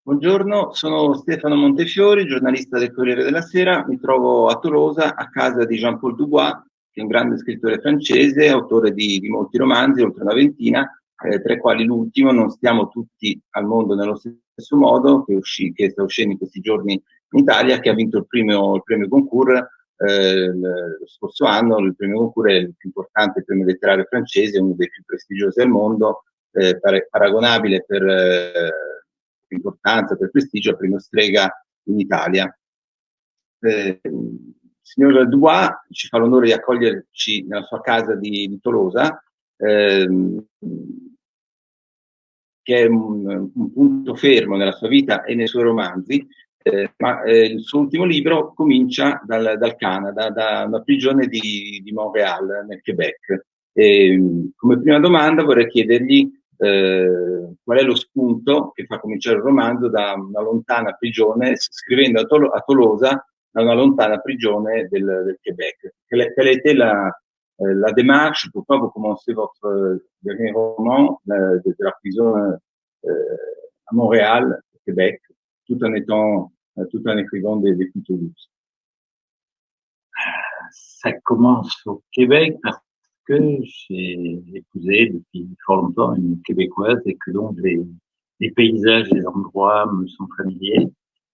Buongiorno, sono Stefano Montefiori, giornalista del Corriere della Sera. Mi trovo a Tolosa, a casa di Jean-Paul Dubois, che è un grande scrittore francese, autore di molti romanzi, oltre una ventina, tra i quali l'ultimo, Non stiamo tutti al mondo nello stesso modo, che sta uscendo in questi giorni in Italia, che ha vinto il premio Goncourt lo scorso anno. Il premio Goncourt è il più importante premio letterario francese, uno dei più prestigiosi al mondo, paragonabile per importanza, per prestigio, al premio Strega in Italia. Signor Dubois ci fa l'onore di accoglierci nella sua casa di Tolosa, che è un punto fermo nella sua vita e nei suoi romanzi, ma il suo ultimo libro comincia dal Canada, da una prigione di Montréal, nel Quebec. Come prima domanda vorrei chiedergli qual è lo spunto che fa cominciare il romanzo da una lontana prigione, scrivendo a Tolosa, da una lontana prigione del Québec. Quelle était la démarche? Pourquoi vous commencez votre dernier roman de la prison à Montréal, au Québec, tout en écrivant des couteaux douces? Ça commence au Québec parce que j'ai épousé depuis fort longtemps une Québécoise et que donc les paysages, les endroits me sont familiers,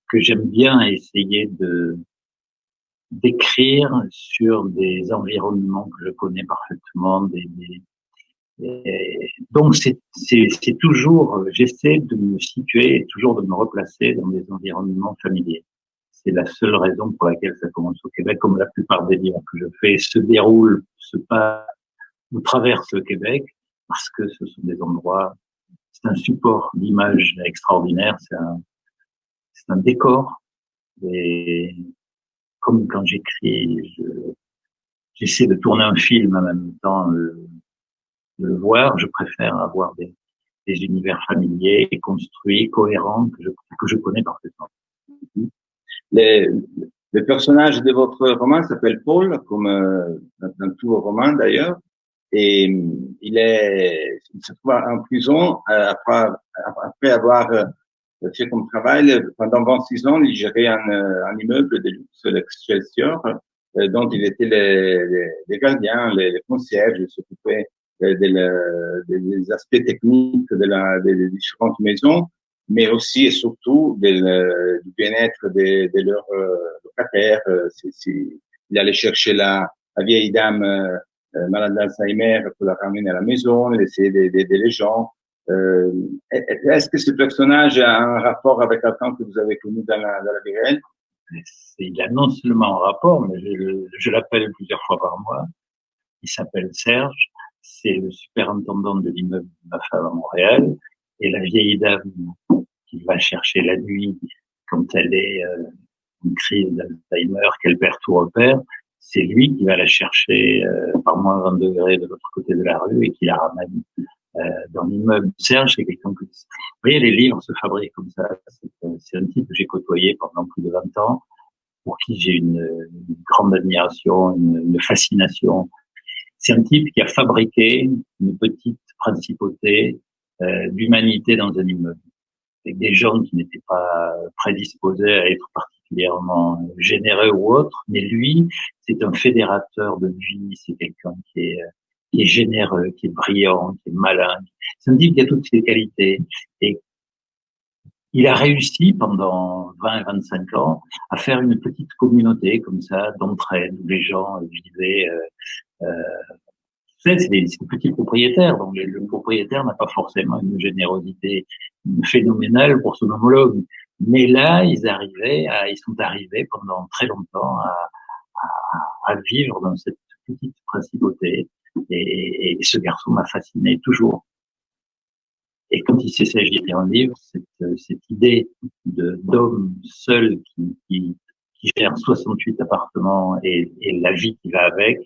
que j'aime bien essayer d'écrire sur des environnements que je connais parfaitement, donc c'est toujours, j'essaie de me situer et toujours de me replacer dans des environnements familiers. C'est la seule raison pour laquelle ça commence au Québec, comme la plupart des livres que je fais se déroulent, se passent ou traversent le Québec, parce que ce sont des endroits, c'est un support d'image extraordinaire, c'est un décor, et comme quand j'écris, j'essaie de tourner un film en même temps, de le voir, je préfère avoir des univers familiers, construits, cohérents, que je connais parfaitement. Le personnage de votre roman s'appelle Paul, comme dans tous vos romans d'ailleurs, et il se trouve en prison après avoir fait comme travail pendant 26 ans. Il gérait un immeuble de luxe, l'Excelsior, dont il était les gardiens, les concierges. Il s'occupait des aspects techniques des différentes maisons, mais aussi et surtout du bien-être de leurs locataires. Il allait chercher la vieille dame malade d'Alzheimer pour la ramener à la maison, il essayait d'aider les gens. Est-ce que ce personnage a un rapport avec la femme que vous avez connue dans la vie réelle? Il a non seulement un rapport, mais je l'appelle plusieurs fois par mois. Il s'appelle Serge. C'est le superintendant de l'immeuble de ma femme à Montréal. Et la vieille dame qu'il va chercher la nuit quand elle est une crise d'Alzheimer, qu'elle perd tout repère, c'est lui qui va la chercher par moins 20 degrés de l'autre côté de la rue et qui la ramène dans l'immeuble. Serge, c'est quelqu'un que... Vous voyez, les livres se fabriquent comme ça. C'est un type que j'ai côtoyé pendant plus de 20 ans, pour qui j'ai une grande admiration, une fascination. C'est un type qui a fabriqué une petite principauté d'humanité dans un immeuble, avec des gens qui n'étaient pas prédisposés à être particulièrement généreux ou autres, mais lui, c'est un fédérateur de vie, c'est quelqu'un qui est généreux, qui est brillant, qui est malin. C'est un type qui a toutes ces qualités. Et il a réussi pendant 20-25 ans à faire une petite communauté comme ça, d'entraide, où les gens vivaient... c'est des petits propriétaires, donc le propriétaire n'a pas forcément une générosité phénoménale pour son homologue. Mais là, ils sont arrivés pendant très longtemps à vivre dans cette petite principauté. Et ce garçon m'a fasciné toujours. Et quand il s'est s'agit d'un livre, cette idée d'homme seul qui gère 68 appartements et la vie qui va avec,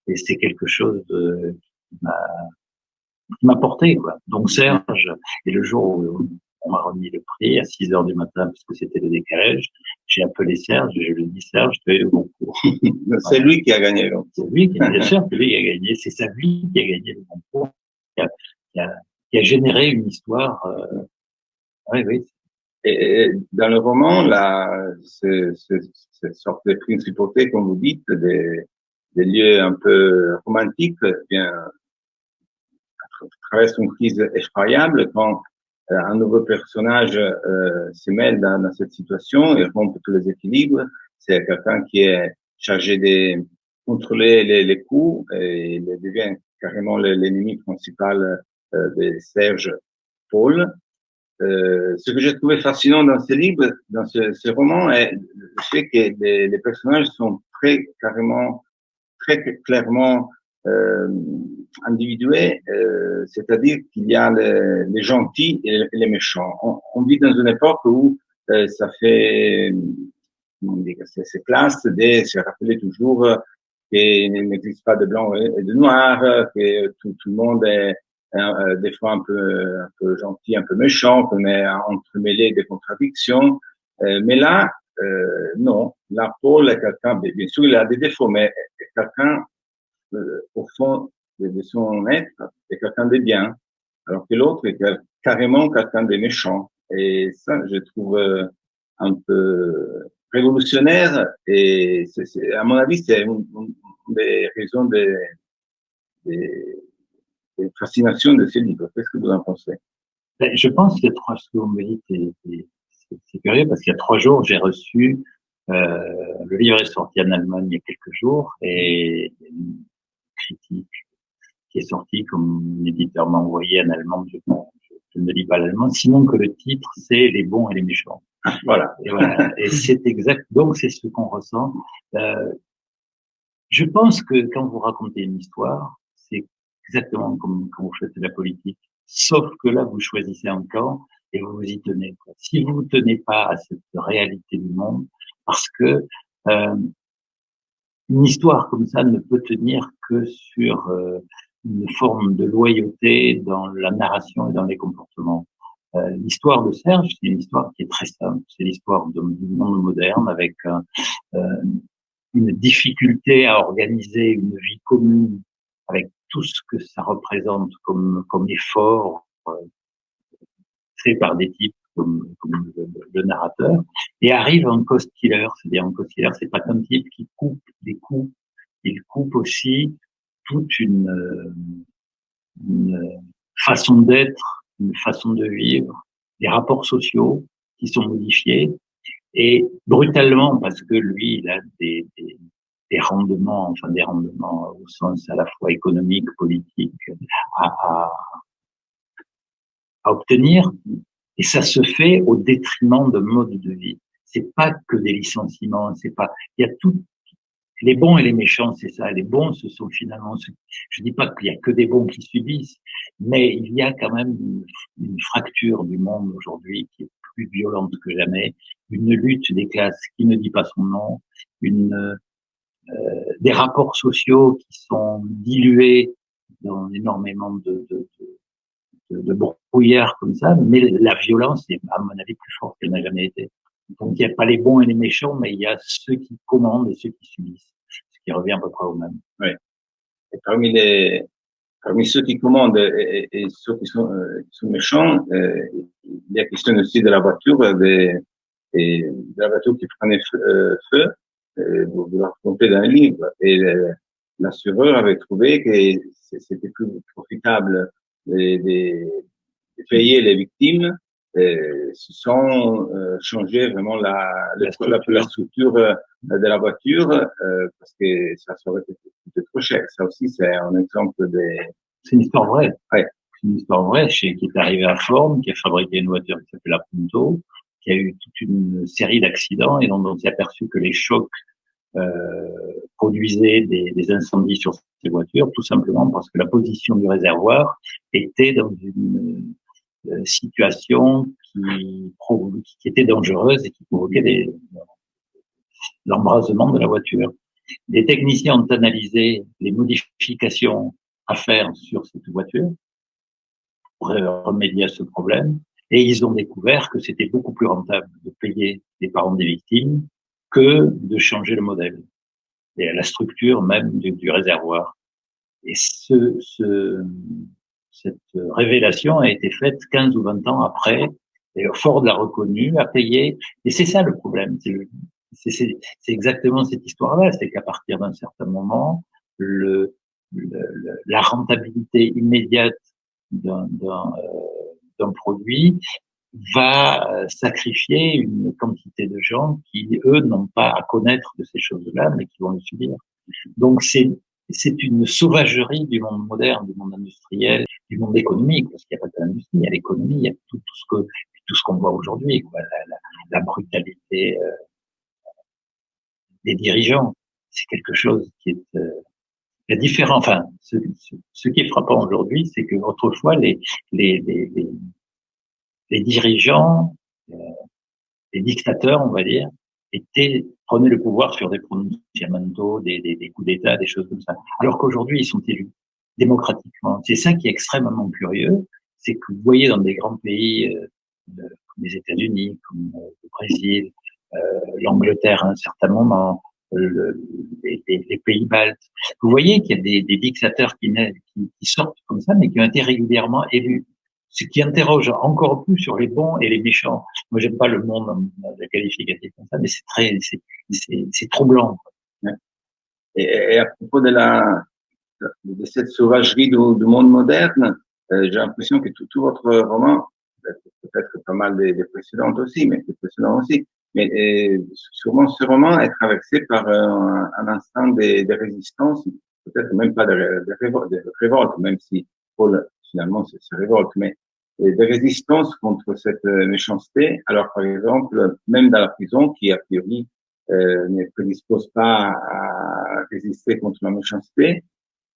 et c'est quelque chose qui m'a porté, quoi. Donc Serge, et le jour où on m'a remis le prix à 6 heures du matin, parce que c'était le décalage, j'ai appelé Serge et je lui ai dit, Serge, tu as eu le concours. C'est lui qui a gagné. Donc. C'est lui qui, bien sûr, c'est lui qui a gagné. C'est sa vie qui a gagné le concours, qui a généré une histoire. Oui. Et dans le roman, là, cette sorte de principauté, comme vous dites, des lieux un peu romantiques, bien, traverse une crise effroyable quand un nouveau personnage se mêle dans cette situation et rompt tous les équilibres. C'est quelqu'un qui est chargé de contrôler les coups et il devient carrément l'ennemi principal de Serge Paul. Ce que j'ai trouvé fascinant dans ce livre, dans ce roman, est le fait que les personnages sont très clairement individués, c'est-à-dire qu'il y a les gentils et les méchants. On vit dans une époque où ça fait, comment dire, c'est classe de se rappeler toujours qu'il n'existe pas de blanc et de noir, que tout le monde est des fois un peu gentil, un peu méchant, qu'on est entremêlé des contradictions. Mais là, non, là, Paul est quelqu'un, bien sûr, il a des défauts, mais est quelqu'un, au fond de son être, est quelqu'un de bien, alors que l'autre est carrément quelqu'un de méchant. Et ça, je trouve un peu révolutionnaire et à mon avis, c'est une des raisons des, des fascinations de ce livre. Qu'est-ce que vous en pensez? Je pense qu'il y a trois, ce que vous me dites, c'est curieux parce qu'il y a 3 jours, j'ai reçu, le livre est sorti en Allemagne il y a quelques jours et une critique qui est sortie comme l'éditeur m'a envoyé en allemand. Je ne lis pas l'allemand, sinon que le titre, c'est Les bons et les méchants. Voilà. Et voilà. Et c'est exact. Donc, c'est ce qu'on ressent. Je pense que quand vous racontez une histoire, c'est exactement comme quand vous faites de la politique. Sauf que là, vous choisissez un camp et vous vous y tenez. Si vous ne tenez pas à cette réalité du monde, parce que une histoire comme ça ne peut tenir que sur une forme de loyauté dans la narration et dans les comportements. L'histoire de Serge, c'est une histoire qui est très simple. C'est l'histoire du monde moderne avec une difficulté à organiser une vie commune avec tout ce que ça représente comme effort fait par des types comme le narrateur, et arrive un cost killer, c'est-à-dire un cost killer, c'est pas qu'un type qui coupe des coups, il coupe aussi toute une façon d'être, une façon de vivre, des rapports sociaux qui sont modifiés, et brutalement, parce que lui, il a des rendements, enfin des rendements au sens à la fois économique, politique, à, à, à obtenir, et ça se fait au détriment de mode de vie. C'est pas que des licenciements, c'est pas, il y a tout, les bons et les méchants, c'est ça. Les bons, ce sont finalement ceux, je dis pas qu'il y a que des bons qui subissent, mais il y a quand même une fracture du monde aujourd'hui qui est plus violente que jamais, une lutte des classes qui ne dit pas son nom, des rapports sociaux qui sont dilués dans énormément de brouillard comme ça, mais la violence est, à mon avis, plus forte qu'elle n'a jamais été. Donc, il n'y a pas les bons et les méchants, mais il y a ceux qui commandent et ceux qui subissent, ce qui revient à peu près au même. Oui. Et parmi ceux qui commandent et ceux qui sont méchants, il y a question aussi de la voiture, de la voiture qui prenait feu, vous le racontez dans le livre. Et l'assureur avait trouvé que c'était plus profitable de, de, de payer les victimes sans changer vraiment la structure de la voiture parce que ça serait coûté trop cher. Ça aussi, c'est un exemple de... C'est une histoire vraie. Ouais. C'est une histoire vraie qui est arrivé à Ford, qui a fabriqué une voiture qui s'appelle la Punto, qui a eu toute une série d'accidents et dont on s'est aperçu que les chocs produisaient des incendies sur ces voitures, tout simplement parce que la position du réservoir était dans une situation qui était dangereuse et qui provoquait l'embrasement de la voiture. Les techniciens ont analysé les modifications à faire sur cette voiture pour remédier à ce problème et ils ont découvert que c'était beaucoup plus rentable de payer les parents des victimes que de changer le modèle et la structure même du réservoir. Et cette révélation a été faite 15 ou 20 ans après et Ford l'a reconnu, a payé. Et c'est ça le problème. C'est exactement cette histoire-là. C'est qu'à partir d'un certain moment, la rentabilité immédiate d'un produit va sacrifier une quantité de gens qui, eux, n'ont pas à connaître de ces choses-là, mais qui vont le subir. Donc, c'est une sauvagerie du monde moderne, du monde industriel, du monde économique, parce qu'il n'y a pas que l'industrie, il y a l'économie, il y a tout ce qu'on voit aujourd'hui, quoi, la brutalité des dirigeants. C'est quelque chose qui est différent. Enfin, ce qui est frappant aujourd'hui, c'est que autrefois les, les, les, les dirigeants, les dictateurs, on va dire, prenaient le pouvoir sur des pronunciamentos, des coups d'État, des choses comme ça. Alors qu'aujourd'hui, ils sont élus démocratiquement. C'est ça qui est extrêmement curieux, c'est que vous voyez dans des grands pays comme les États-Unis, comme le Brésil, l'Angleterre à un certain moment, les pays baltes, vous voyez qu'il y a des dictateurs qui sortent comme ça, mais qui ont été régulièrement élus. Ce qui interroge encore plus sur les bons et les méchants. Moi, j'aime pas le monde de qualificatif comme ça, mais c'est troublant. Et à propos de cette sauvagerie du monde moderne, j'ai l'impression que tout votre roman, peut-être pas mal des précédentes aussi, mais des précédents aussi, mais sûrement ce roman est traversé par un instant des résistances, peut-être même pas de révolte, même si Paul finalement se révolte, mais des résistances contre cette méchanceté. Alors par exemple, même dans la prison, qui a priori ne prédispose pas à résister contre la méchanceté,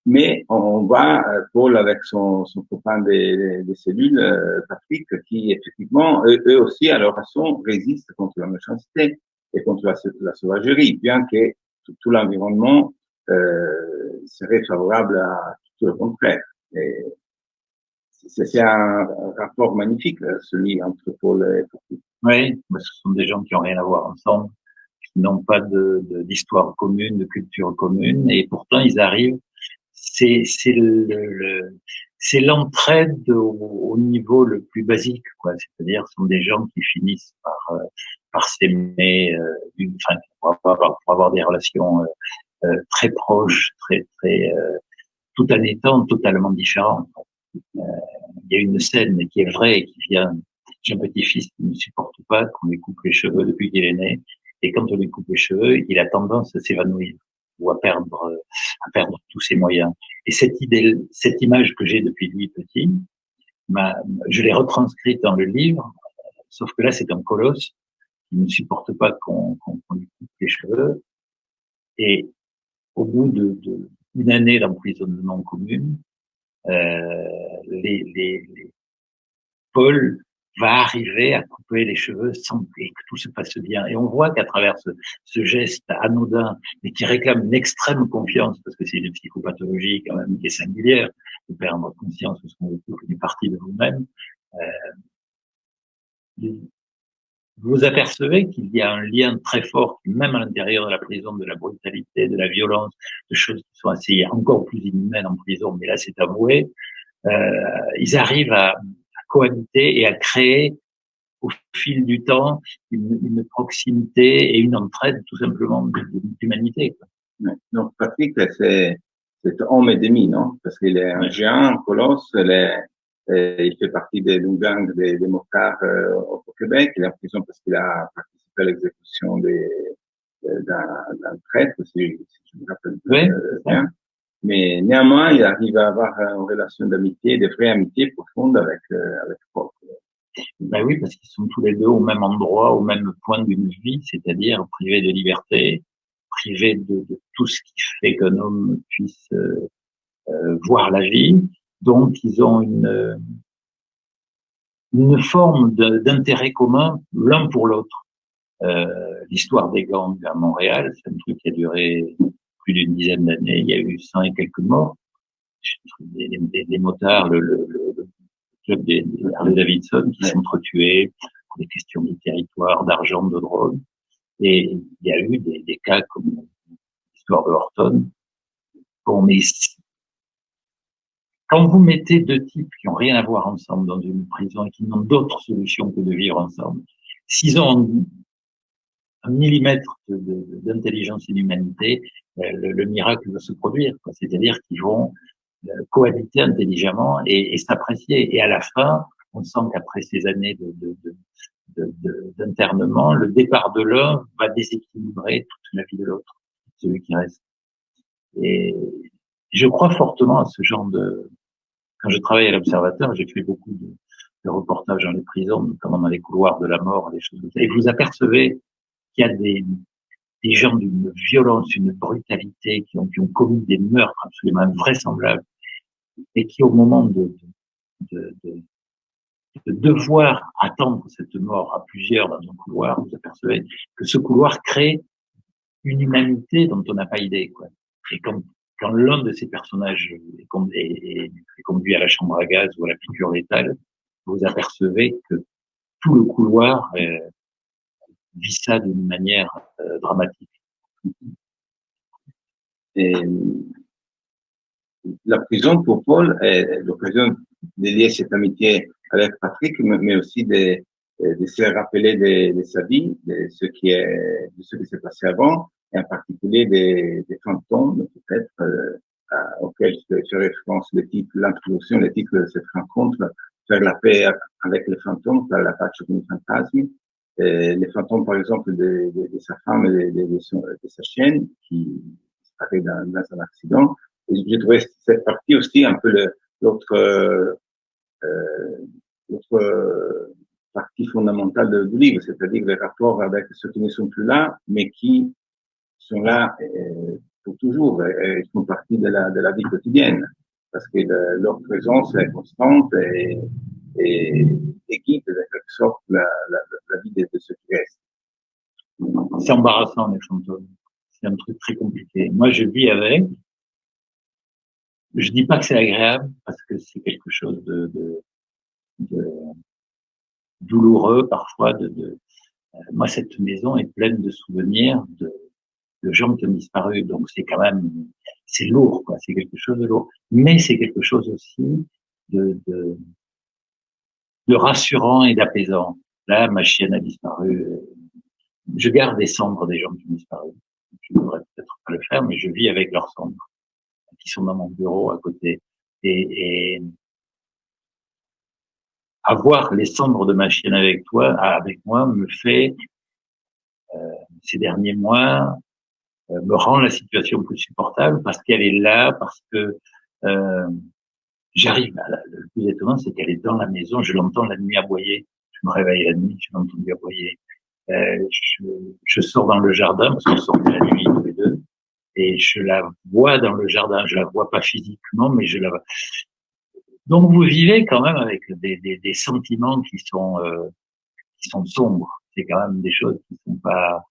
mais on voit Paul avec son copain des cellules, Patrick, qui effectivement, eux aussi, à leur façon, résistent contre la méchanceté et contre la sauvagerie, bien que tout l'environnement serait favorable à tout le contraire. Et c'est un rapport magnifique, celui entre Paul et Patrick. Oui, parce que ce sont des gens qui n'ont rien à voir ensemble, qui n'ont pas d'histoire commune, de culture commune, et pourtant ils arrivent. C'est l'entraide au niveau le plus basique, quoi. C'est-à-dire, ce sont des gens qui finissent par s'aimer, pour avoir des relations très proches, tout en étant totalement différents. Il y a une scène qui est vraie et qui vient. J'ai un petit-fils qui ne supporte pas qu'on lui coupe les cheveux depuis qu'il est né, et quand on lui coupe les cheveux, il a tendance à s'évanouir ou à perdre tous ses moyens. Et cette image que j'ai depuis lui petit, je l'ai retranscrite dans le livre, sauf que là c'est un colosse qui ne supporte pas qu'on lui coupe les cheveux, et au bout d'une année d'emprisonnement commune, Paul va arriver à couper les cheveux sans que tout se passe bien. Et on voit qu'à travers ce geste anodin, mais qui réclame une extrême confiance, parce que c'est une psychopathologie quand même qui est singulière, de perdre conscience de ce qu'on fait une partie de vous-même, vous apercevez qu'il y a un lien très fort, même à l'intérieur de la prison, de la brutalité, de la violence, de choses qui sont assez encore plus inhumaines en prison, mais là c'est avoué. Ils arrivent à cohabiter et à créer au fil du temps une proximité et une entraide tout simplement d'humanité. Ouais. Donc Patrick, c'est homme et demi, non? Parce qu'il est un géant, un colosse, il fait partie d'une gang des motards au Québec. Il est en prison parce qu'il a participé à l'exécution d'un prêtre, si je me rappelle bien. Mais néanmoins, il arrive à avoir une relation d'amitié, de vraie amitié profonde avec Paul. Ben oui, parce qu'ils sont tous les deux au même endroit, au même point d'une vie, c'est-à-dire privés de liberté, privés de tout ce qui fait qu'un homme puisse voir la vie. Donc, ils ont une forme d'intérêt commun l'un pour l'autre. L'histoire des gangs à Montréal, c'est un truc qui a duré plus d'une dizaine d'années. Il y a eu 100 et quelques morts. Des motards, le club des Harley Davidson qui s'entretuaient pour des questions de territoire, d'argent, de drogue. Et il y a eu des cas comme l'histoire de Horton. Bon, mais quand vous mettez deux types qui n'ont rien à voir ensemble dans une prison et qui n'ont d'autre solution que de vivre ensemble, s'ils ont un millimètre d'intelligence et d'humanité, le miracle va se produire. C'est-à-dire qu'ils vont cohabiter intelligemment et s'apprécier. Et à la fin, on sent qu'après ces années d'internement, le départ de l'un va déséquilibrer toute la vie de l'autre, celui qui reste. Et je crois fortement à ce genre de... Quand je travaillais à l'Observateur, j'ai fait beaucoup de reportages dans les prisons, notamment dans les couloirs de la mort, des choses comme ça. Et vous apercevez qu'il y a des gens d'une violence, une brutalité, qui ont commis des meurtres absolument invraisemblables, et qui, au moment de devoir attendre cette mort à plusieurs dans un couloir, vous apercevez que ce couloir crée une humanité dont on n'a pas idée, quoi. Et quand l'un de ces personnages est conduit à la chambre à gaz ou à la piqûre létale, vous apercevez que tout le couloir vit ça d'une manière dramatique. Et la prison pour Paul est l'occasion de lier cette amitié avec Patrick, mais aussi de se rappeler de sa vie, de ce qui s'est passé avant, et en particulier des fantômes, peut-être, auxquels je référence l'introduction, le titre de cette rencontre, faire la paix avec les fantômes, faire la pace avec les fantasmes. Les fantômes, par exemple, de sa femme et de sa chienne, qui disparaît dans un accident. Et j'ai trouvé cette partie aussi un peu l'autre partie fondamentale du livre, c'est-à-dire les rapports avec ceux qui ne sont plus là, mais qui sont là pour toujours, et font partie de la vie quotidienne, parce que leur présence est constante et guide de quelque sorte la vie de ceux qui restent. C'est embarrassant, les fantômes. C'est un truc très compliqué. Moi, je vis avec. Je dis pas que c'est agréable, parce que c'est quelque chose de douloureux parfois. Moi, cette maison est pleine de souvenirs de gens qui ont disparu. Donc, c'est quand même, c'est lourd, quoi. C'est quelque chose de lourd. Mais c'est quelque chose aussi de rassurant et d'apaisant. Là, ma chienne a disparu. Je garde les cendres des gens qui ont disparu. Je devrais peut-être pas le faire, mais je vis avec leurs cendres, qui sont dans mon bureau à côté. Et avoir les cendres de ma chienne avec moi, me fait, ces derniers mois, me rend la situation plus supportable parce qu'elle est là, parce que j'arrive. Le plus étonnant, c'est qu'elle est dans la maison. Je l'entends la nuit aboyer. Je me réveille la nuit, je l'entends aboyer. Je sors dans le jardin parce qu'on sortait la nuit tous les deux, et je la vois dans le jardin. Je la vois pas physiquement, mais je la vois. Donc vous vivez quand même avec des sentiments qui sont sombres. C'est quand même des choses qui sont pas.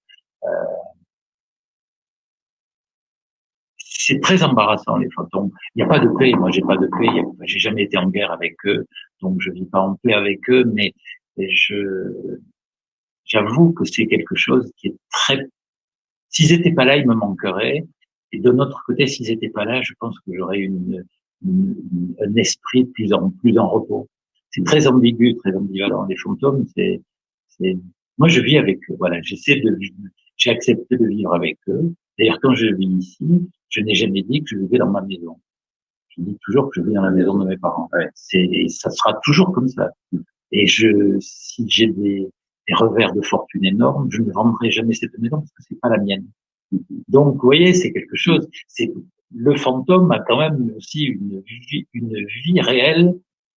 C'est très embarrassant, les fantômes. Il n'y a pas de paix. Moi, j'ai pas de paix. J'ai jamais été en guerre avec eux, donc je vis pas en paix avec eux. Mais j'avoue que c'est quelque chose qui est très. S'ils étaient pas là, ils me manqueraient. Et de notre côté, s'ils étaient pas là, je pense que j'aurais un esprit plus en repos. C'est très ambigu, très ambivalent. Les fantômes, moi, je vis avec eux. Voilà, j'ai accepté de vivre avec eux. D'ailleurs, quand je vis ici, je n'ai jamais dit que je vivais dans ma maison. Je dis toujours que je vis dans la maison de mes parents. Ouais. Ça sera toujours comme ça. Et si j'ai des revers de fortune énormes, je ne vendrai jamais cette maison parce que c'est pas la mienne. Donc, vous voyez, c'est quelque chose. Le fantôme a quand même aussi une vie réelle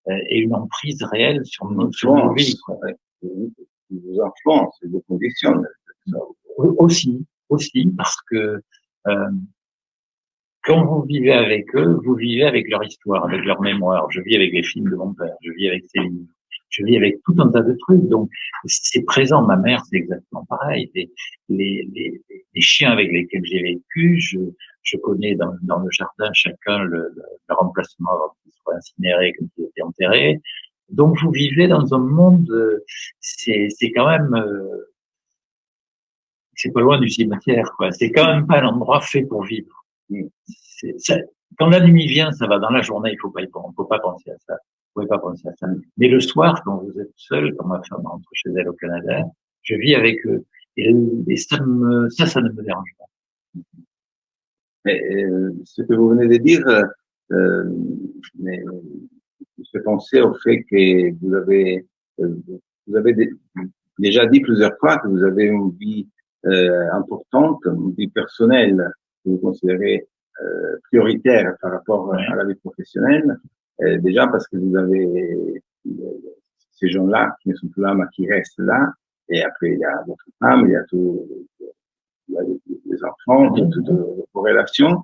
et une emprise réelle sur nos vies. Ils vous influencent, ils vous conditionnent. Aussi, parce que quand vous vivez avec eux, vous vivez avec leur histoire, avec leur mémoire. Je vis avec les films de mon père, je vis avec ses livres, je vis avec tout un tas de trucs. Donc, c'est présent. Ma mère, c'est exactement pareil. Les chiens avec lesquels j'ai vécu, je connais dans le jardin chacun leur emplacement avant qu'ils soient incinérés, quand ils étaient enterrés. Donc, vous vivez dans un monde, c'est quand même, c'est pas loin du cimetière, quoi. C'est quand même pas un endroit fait pour vivre. quand la nuit vient, ça va. Dans la journée, on peut pas penser à ça. Vous pouvez pas penser à ça. Mais le soir, quand vous êtes seul, quand ma femme rentre chez elle au Canada, je vis avec eux. Et ça ne me dérange pas. Mais, ce que vous venez de dire, euh, mais, je fais penser au fait que euh, vous avez déjà dit plusieurs fois que vous avez une vie importante, une vie personnelle que vous considérez prioritaire par rapport Ouais. à la vie professionnelle. Déjà parce que vous avez ces gens-là qui ne sont plus là, mais qui restent là. Et après, il y a votre femme, il y a tout, il y a les enfants, toutes vos relations.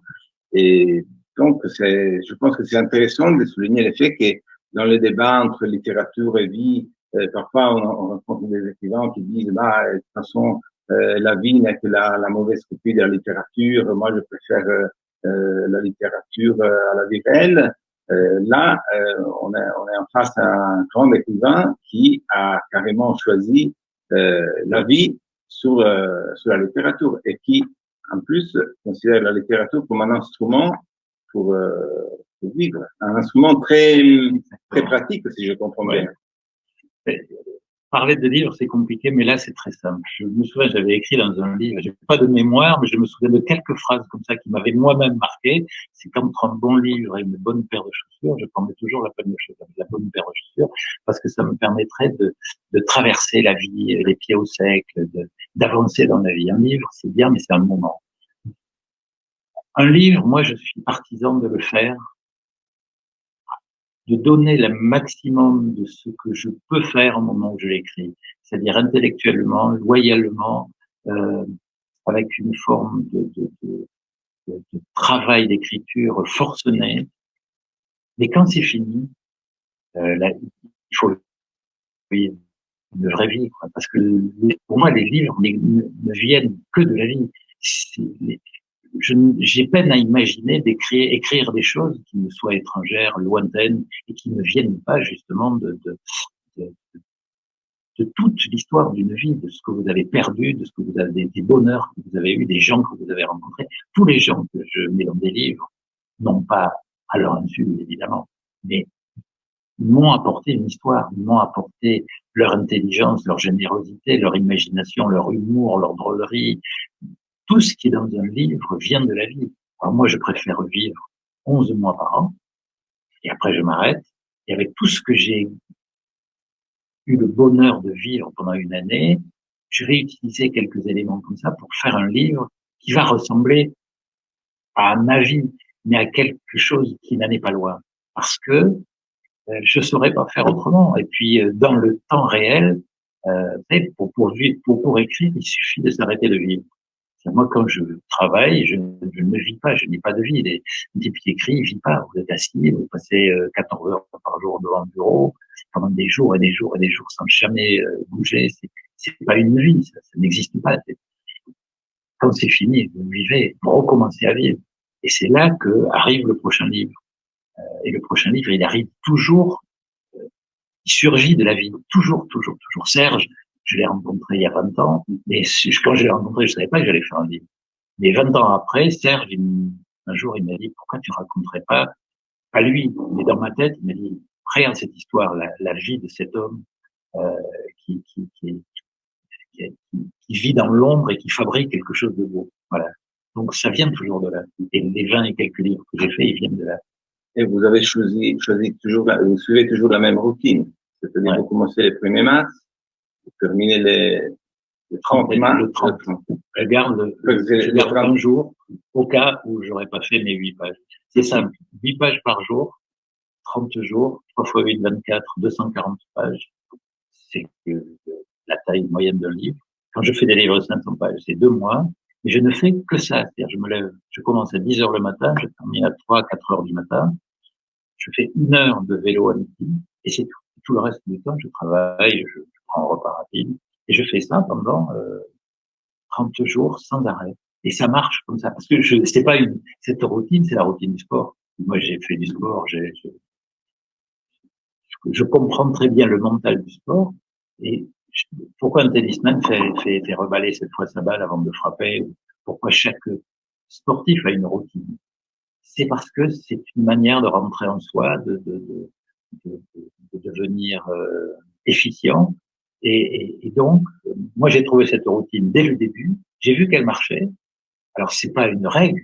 Et donc, je pense que c'est intéressant de souligner le fait que dans le débat entre littérature et vie, parfois on rencontre des écrivains qui disent, bah, de toute façon, la vie n'est que la mauvaise copie de la littérature. Moi, je préfère la littérature à la vie réelle. Là, on est en face à un grand écrivain qui a carrément choisi la vie sur la littérature et qui, en plus, considère la littérature comme un instrument pour, euh, pour vivre, un instrument très pratique, si je comprends bien. Parler de livres, c'est compliqué, mais là, c'est très simple. Je me souviens, j'avais écrit dans un livre, j'ai pas de mémoire, mais je me souviens de quelques phrases comme ça qui m'avaient moi-même marqué. C'est qu'entre un bon livre et une bonne paire de chaussures, je prendrais toujours la bonne paire de chaussures, parce que ça me permettrait de traverser la vie, les pieds au sec, d'avancer dans la vie. Un livre, c'est bien, mais c'est un moment. Un livre, moi, je suis partisan de le faire, de donner le maximum de ce que je peux faire au moment où je l'écris, c'est-à-dire intellectuellement, loyalement, euh, avec une forme de travail d'écriture forcené. Mais quand c'est fini, là, il faut vivre une vraie vie, quoi, parce que pour moi, les livres ne viennent que de la vie. J'ai peine à imaginer écrire des choses qui me soient étrangères, lointaines, et qui ne viennent pas justement de, de toute l'histoire d'une vie, de ce que vous avez perdu, de ce que vous avez, des bonheurs que vous avez eu, des gens que vous avez rencontrés. Tous les gens que je mets dans des livres, non pas à leur insu, évidemment, mais m'ont apporté une histoire, m'ont apporté leur intelligence, leur générosité, leur imagination, leur humour, leur drôlerie. Tout ce qui est dans un livre vient de la vie. Alors moi, je préfère vivre 11 mois par an, et après je m'arrête, et avec tout ce que j'ai eu le bonheur de vivre pendant une année, je vais utiliser quelques éléments comme ça pour faire un livre qui va ressembler à ma vie, mais à quelque chose qui n'en est pas loin. Parce que je saurais pas faire autrement. Et puis, dans le temps réel, pour écrire, il suffit de s'arrêter de vivre. Moi, quand je travaille, je ne vis pas, je n'ai pas de vie. Un type qui écrit, il vit pas. Vous êtes assis, vous passez 14 heures par jour devant le bureau, pendant des jours et des jours et des jours sans jamais bouger. C'est pas une vie, ça n'existe pas. Quand c'est fini, vous vivez, vous recommencez à vivre. Et c'est là que arrive le prochain livre. Et le prochain livre, il arrive toujours, il surgit de la vie, toujours, toujours, toujours. Serge, je l'ai rencontré il y a 20 ans, mais quand je l'ai rencontré, je savais pas que j'allais faire un livre. Mais 20 ans après, Serge, un jour, il m'a dit, pourquoi tu raconterais pas lui, mais dans ma tête, il m'a dit, regarde cette histoire, la vie de cet homme euh, qui, qui, qui, qui vit dans l'ombre et qui fabrique quelque chose de beau. Voilà. Donc ça vient toujours de là. Et les 20 et quelques livres que j'ai faits, ils viennent de là. Et vous avez choisi toujours, vous suivez toujours la même routine. C'est-à-dire, vous commencez les 1er mars, vous terminez le 30 mars. Le 30. Je garde un jour au cas où j'aurais pas fait mes 8 pages. C'est simple. 8 pages par jour, 30 jours, 3 fois 8, 24, 240 pages. C'est la taille moyenne d'un livre. Quand je fais des livres de 500 pages, c'est 2 mois. Et je ne fais que ça. C'est-à-dire, je me lève, je commence à 10 heures le matin, je termine à 3, 4 heures du matin. Je fais 1 heure de vélo à midi. Et c'est tout. Tout le reste du temps, je travaille, je prends un repas rapide. Et je fais ça pendant 30 jours sans arrêt. Et ça marche comme ça. Parce que c'est pas cette routine, c'est la routine du sport. Moi, j'ai fait du sport, je comprends très bien le mental du sport. Et pourquoi un tennisman fait reballer 7 fois sa balle avant de frapper? Pourquoi chaque sportif a une routine? c'est parce que c'est une manière de rentrer en soi, de devenir efficient. Et donc, moi, j'ai trouvé cette routine dès le début. J'ai vu qu'elle marchait. Alors, c'est pas une règle.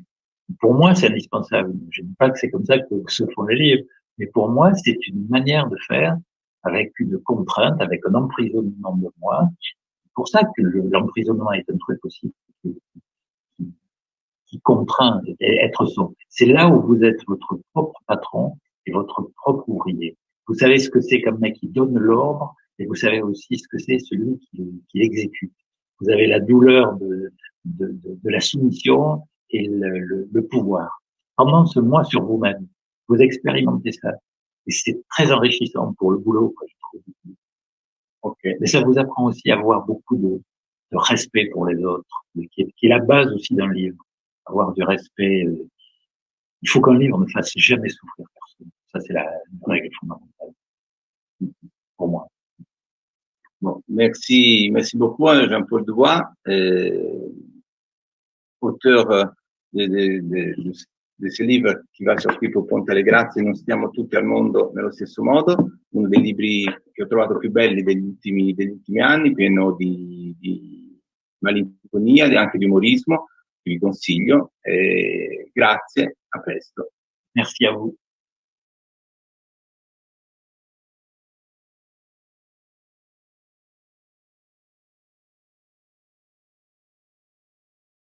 Pour moi, c'est indispensable. Je ne dis pas que c'est comme ça que se font les livres, mais pour moi, c'est une manière de faire avec une contrainte, avec un emprisonnement de moi. C'est pour ça que l'emprisonnement est un truc aussi qui contraint être son. C'est là où vous êtes votre propre patron et votre propre ouvrier. Vous savez ce que c'est comme mec qui donne l'ordre et vous savez aussi ce que c'est celui qui exécute. Vous avez la douleur de la soumission et le pouvoir. Pendant ce mois sur vous-même, vous expérimentez ça. Et c'est très enrichissant pour le boulot, quoi, je trouve. Ok. Mais ça vous apprend aussi à avoir beaucoup de respect pour les autres, qui est la base aussi d'un livre. Avoir du respect. Il faut qu'un livre ne fasse jamais souffrir personne. Ça, c'est la règle fondamentale pour moi. Bon, merci beaucoup, Jean-Paul Dubois, auteur di questo libro che va scritto Ponte alle Grazie, non stiamo tutti al mondo nello stesso modo, uno dei libri che ho trovato più belli degli ultimi anni, pieno di malinconia e anche di umorismo, vi consiglio. Grazie, a presto. Merci à vous.